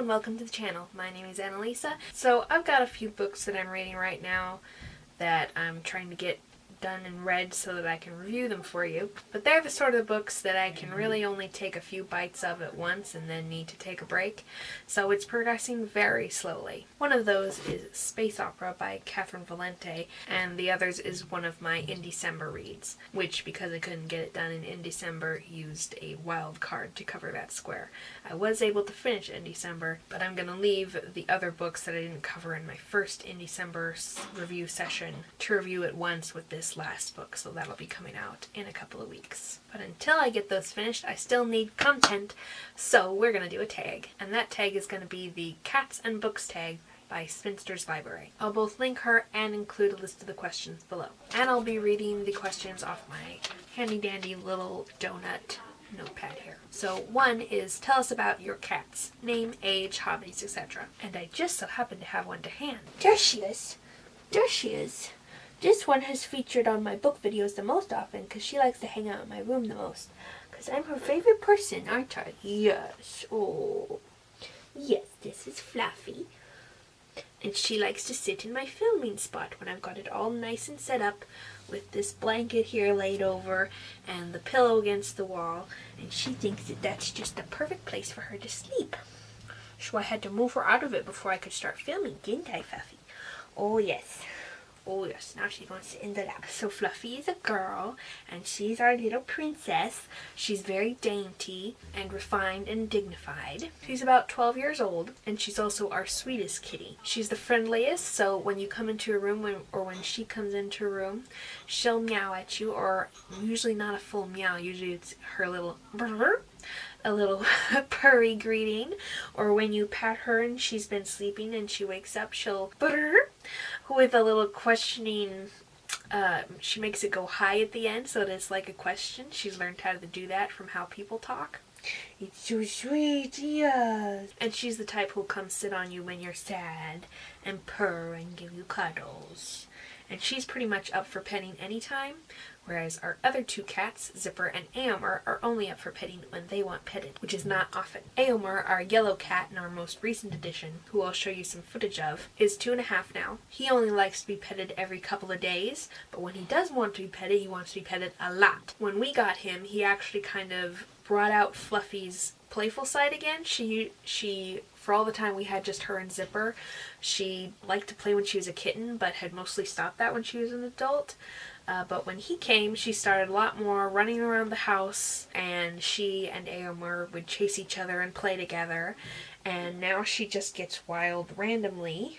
and welcome to the channel. My name is Annalisa. So I've got a few books that I'm reading right now that I'm trying to get done and read so that I can review them for you. But they're the sort of books that I can really only take a few bites of at once and then need to take a break. So it's progressing very slowly. One of those is Space Opera by Catherine Valente, and the others is one of my in December reads, which, because I couldn't get it done in December, used a wild card to cover that square. I was able to finish in December, but I'm going to leave the other books that I didn't cover in my first in December review session to review at once with this last book, so that'll be coming out in a couple of weeks. But until I get those finished, I still need content, so we're going to do a tag. And that tag is going to be the Cats and Books tag by Spinster's Library. I'll both link her and include a list of the questions below. And I'll be reading the questions off my handy dandy little donut notepad here. So one is, tell us about your cats. Name, age, hobbies, etc. And I just so happen to have one to hand. There she is. There she is. This one has featured on my book videos the most often because she likes to hang out in my room the most. Because I'm her favorite person, aren't I? Yes. Oh. Yes, this is Fluffy. And she likes to sit in my filming spot when I've got it all nice and set up with this blanket here laid over and the pillow against the wall. And she thinks that that's just the perfect place for her to sleep. So I had to move her out of it before I could start filming, didn't I, Fluffy? Oh, yes. Oh yes, now she's going to sit in the lap. So Fluffy is a girl, and she's our little princess. She's very dainty and refined and dignified. She's about 12 years old, and she's also our sweetest kitty. She's the friendliest, so when you come into a room, or when she comes into a room, she'll meow at you, or usually not a full meow, usually it's her little brrr, a little purry greeting. Or when you pat her and she's been sleeping and she wakes up, she'll brrr, with a little questioning, she makes it go high at the end so that it's like a question. She's learned how to do that from how people talk. It's so sweet, yes. And she's the type who'll come sit on you when you're sad and purr and give you cuddles. And she's pretty much up for petting anytime, whereas our other two cats, Zipper and Aomer, are only up for petting when they want petted, which is not often. Aomer, our yellow cat in our most recent edition, who I'll show you some footage of, is 2.5 now. He only likes to be petted every couple of days, but when he does want to be petted, he wants to be petted a lot. When we got him, he actually kind of brought out Fluffy's playful side again. She for all the time we had just her and Zipper, she liked to play when she was a kitten, but had mostly stopped that when she was an adult. But when he came, she started a lot more running around the house, and she and Aomer would chase each other and play together. And now she just gets wild randomly,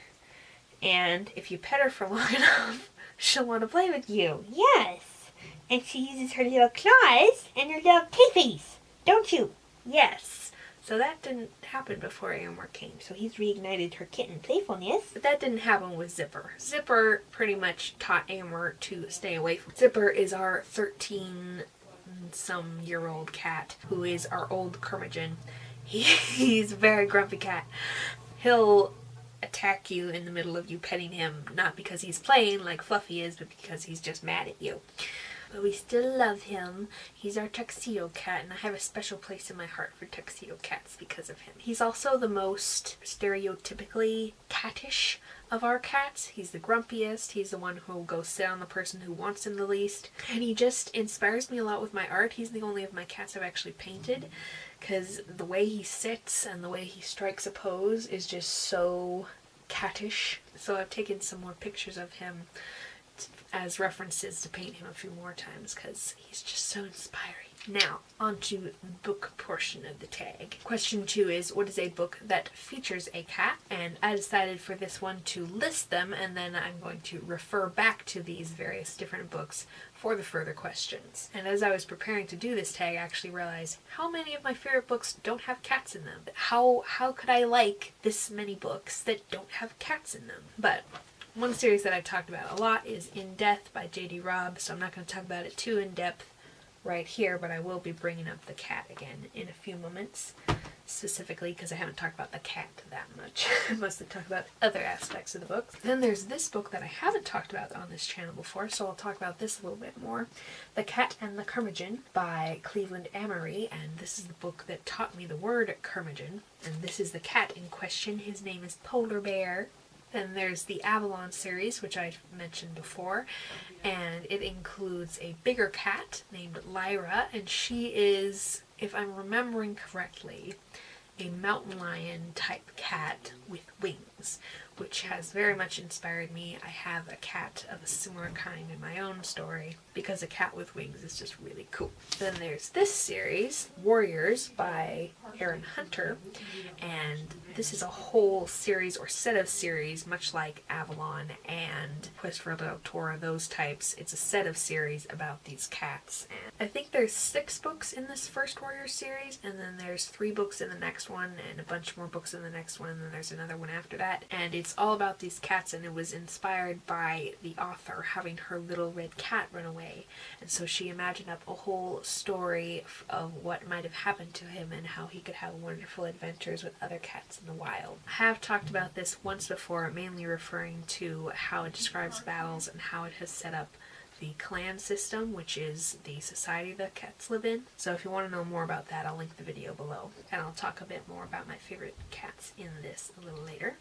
and if you pet her for long enough, she'll want to play with you. Yes! And she uses her little claws and her little teethies, don't you? Yes. So that didn't happen before Aomer came, so he's reignited her kitten playfulness. But that didn't happen with Zipper. Zipper pretty much taught Aomer to stay away from. Zipper is our 13-some-year-old cat, who is our old curmudgeon. He's a very grumpy cat. He'll attack you in the middle of you petting him, not because he's playing like Fluffy is, but because he's just mad at you. But we still love him. He's our tuxedo cat, and I have a special place in my heart for tuxedo cats because of him. He's also the most stereotypically cattish of our cats. He's the grumpiest. He's the one who will go sit on the person who wants him the least. And he just inspires me a lot with my art. He's the only of my cats I've actually painted, because the way he sits and the way he strikes a pose is just so cattish. So I've taken some more pictures of him as references to paint him a few more times because he's just so inspiring. Now, on to the book portion of the tag. Question 2 is, what is a book that features a cat? And I decided for this one to list them, and then I'm going to refer back to these various different books for the further questions. And as I was preparing to do this tag, I actually realized how many of my favorite books don't have cats in them. How could I like this many books that don't have cats in them? But one series that I've talked about a lot is In Death by J.D. Robb, so I'm not going to talk about it too in depth right here, but I will be bringing up the cat again in a few moments. specifically because I haven't talked about the cat that much. I mostly talk about other aspects of the book. Then there's this book that I haven't talked about on this channel before, so I'll talk about this a little bit more. The Cat and the Curmudgeon by Cleveland Amory, and this is the book that taught me the word curmudgeon. And this is the cat in question. His name is Polar Bear. Then there's the Avalon series, which I've mentioned before, and it includes a bigger cat named Lyra, and she is, if I'm remembering correctly, a mountain lion type cat with wings, which has very much inspired me. I have a cat of a similar kind in my own story because a cat with wings is just really cool. Then there's this series, Warriors by Aaron Hunter, and this is a whole series or set of series, much like Avalon and Christopher Del Toro, those types. It's a set of series about these cats. And I think there's 6 books in this first Warrior series, and then there's 3 books in the next one, and a bunch more books in the next one, and then there's another one after that. And it's all about these cats, and it was inspired by the author having her little red cat run away. And so she imagined up a whole story of what might have happened to him and how he could have wonderful adventures with other cats in the wild. I have talked about this once before, mainly referring to how it describes battles and how it has set up the clan system, which is the society that cats live in. So if you want to know more about that, I'll link the video below. And I'll talk a bit more about my favorite cats in this a little later.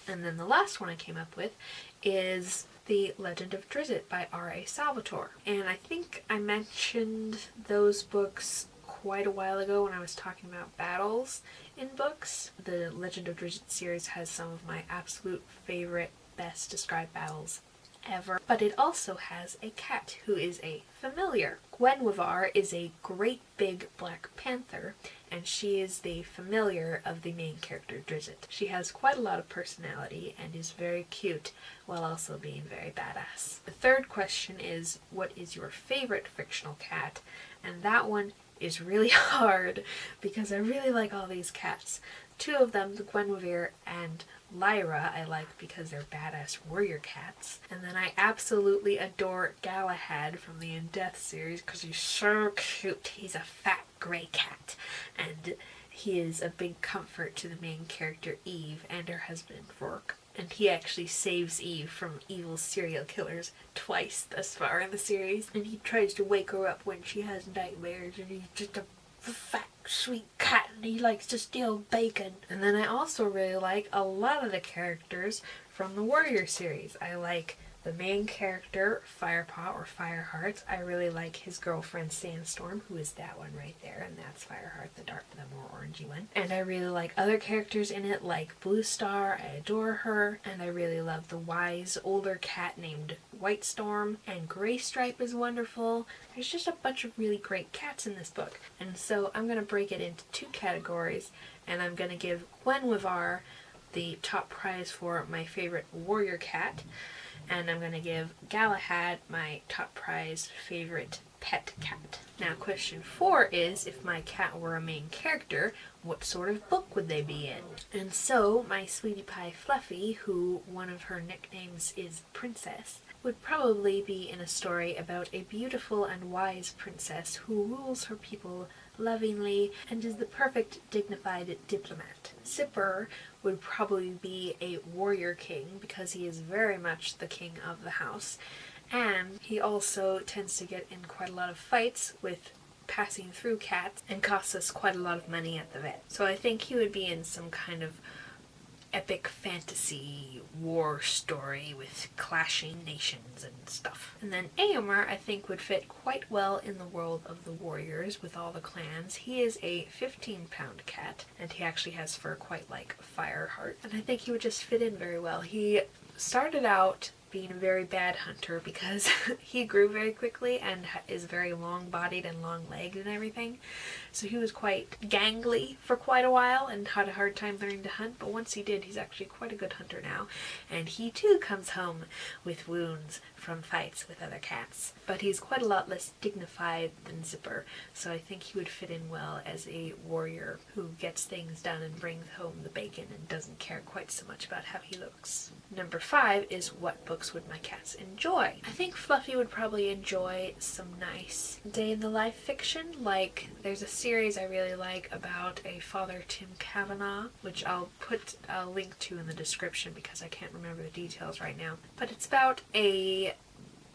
And then the last one I came up with is The Legend of Drizzt by R.A. Salvatore. And I think I mentioned those books quite a while ago when I was talking about battles in books. The Legend of Drizzt series has some of my absolute favorite, best described battles ever. But it also has a cat who is a familiar. Gwenwivar is a great big black panther, and she is the familiar of the main character Drizzt. She has quite a lot of personality and is very cute while also being very badass. The third question is, what is your favorite fictional cat? And that one is really hard because I really like all these cats. 2 of them, the Gwenwivar and Lyra, I like because they're badass warrior cats. And then I absolutely adore Galahad from the In Death series because he's so cute. He's a fat gray cat, and he is a big comfort to the main character Eve and her husband Rourke. And he actually saves Eve from evil serial killers twice thus far in the series. And he tries to wake her up when she has nightmares, and he's just a fat, sweet cat, and he likes to steal bacon. And then I also really like a lot of the characters from the Warrior series. I like the main character, Firepaw or Fireheart. I really like his girlfriend, Sandstorm, who is that one right there, and that's Fireheart, the more orangey one. And I really like other characters in it, like Blue Star. I adore her. And I really love the wise, older cat named Whitestorm. And Graystripe is wonderful. There's just a bunch of really great cats in this book. And so I'm going to break it into 2 categories, and I'm going to give Gwenwivar the top prize for my favorite warrior cat, and I'm going to give Galahad my top prize favorite pet cat. Now question 4 is, if my cat were a main character, what sort of book would they be in? And so my sweetie pie Fluffy, who one of her nicknames is Princess, would probably be in a story about a beautiful and wise princess who rules her people lovingly and is the perfect dignified diplomat. Zipper would probably be a warrior king because he is very much the king of the house, and he also tends to get in quite a lot of fights with passing through cats and costs us quite a lot of money at the vet. So I think he would be in some kind of epic fantasy war story with clashing nations and stuff. And then Eomer, I think, would fit quite well in the world of the warriors with all the clans. He is a 15-pound cat, and he actually has fur quite like Fireheart, and I think he would just fit in very well. He started out being a very bad hunter because he grew very quickly and is very long-bodied and long-legged and everything. So he was quite gangly for quite a while and had a hard time learning to hunt, but once he did, he's actually quite a good hunter now. And he too comes home with wounds from fights with other cats. But he's quite a lot less dignified than Zipper, so I think he would fit in well as a warrior who gets things done and brings home the bacon and doesn't care quite so much about how he looks. Number 5 is what books would my cats enjoy? I think Fluffy would probably enjoy some nice day-in-the-life fiction. Like, there's a series I really like about a Father Tim Kavanaugh, which I'll put a link to in the description because I can't remember the details right now. But it's about a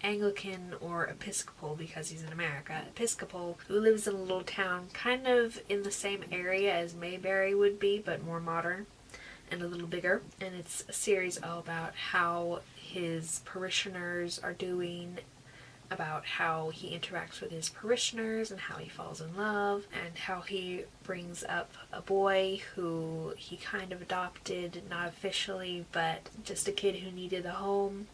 Anglican or Episcopal, because he's in America, Episcopal who lives in a little town kind of in the same area as Mayberry would be, but more modern and a little bigger. And it's a series all about how his parishioners are doing, about how he interacts with his parishioners and how he falls in love, and how he brings up a boy who he kind of adopted, not officially, but just a kid who needed a home,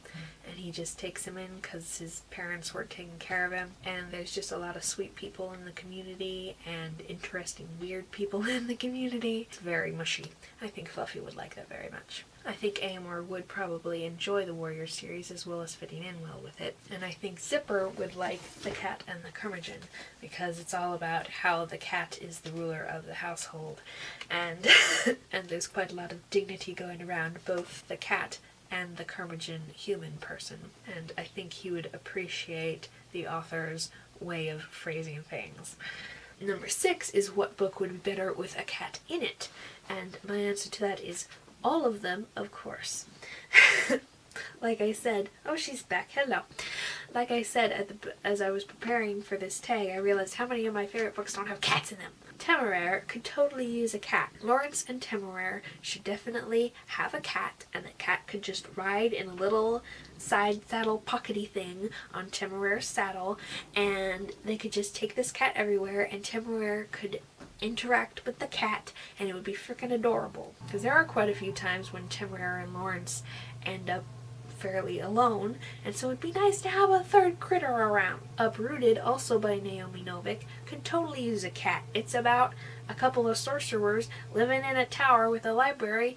and he just takes him in because his parents weren't taking care of him. And there's just a lot of sweet people in the community and interesting weird people in the community. It's very mushy. I think Fluffy would like that very much. I think Amor would probably enjoy the Warrior series as well as fitting in well with it. And I think Zipper would like The Cat and the Curmudgeon because it's all about how the cat is the ruler of the household. And and there's quite a lot of dignity going around both the cat and the curmudgeon human person. And I think he would appreciate the author's way of phrasing things. Number 6 is what book would be better with a cat in it? And my answer to that is all of them, of course. Like I said, oh, she's back, hello. Like I said, as I was preparing for this tag, I realized how many of my favorite books don't have cats in them. Temeraire could totally use a cat. Lawrence and Temeraire should definitely have a cat, and the cat could just ride in a little side saddle pockety thing on Temeraire's saddle, and they could just take this cat everywhere, and Temeraire could interact with the cat, and it would be freaking adorable. Because there are quite a few times when Temeraire and Lawrence end up fairly alone, and so it'd be nice to have a third critter around. Uprooted, also by Naomi Novik, could totally use a cat. It's about a couple of sorcerers living in a tower with a library.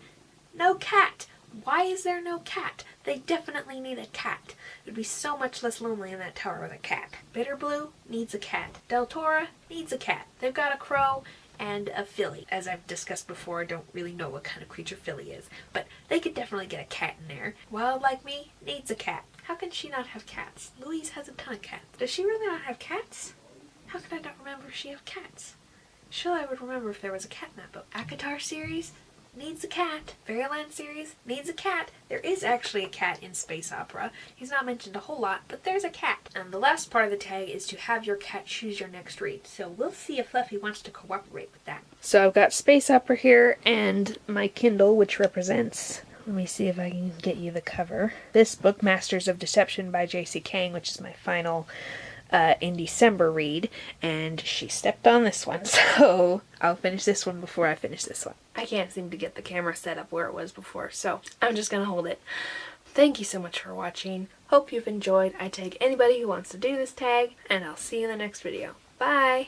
No cat! Why is there no cat? They definitely need a cat. It would be so much less lonely in that tower with a cat. Bitterblue needs a cat. Deltora needs a cat. They've got a crow and a filly. As I've discussed before, I don't really know what kind of creature filly is, but they could definitely get a cat in there. Wild Like Me needs a cat. How can she not have cats? Louise has a ton of cats. Does she really not have cats? How can I not remember if she has cats? Sure, I would remember if there was a cat in that book. Akatar series needs a cat. Fairyland series needs a cat. There is actually a cat in Space Opera. He's not mentioned a whole lot, but there's a cat. And the last part of the tag is to have your cat choose your next read. So we'll see if Fluffy wants to cooperate with that. So I've got Space Opera here and my Kindle, which represents... Let me see if I can get you the cover. This book, Masters of Deception by J.C. Kang, which is my final in December read, and she stepped on this one, so I'll finish this one before I finish this one. I can't seem to get the camera set up where it was before, so I'm just gonna hold it. Thank you so much for watching. Hope you've enjoyed. I tag anybody who wants to do this tag, and I'll see you in the next video. Bye!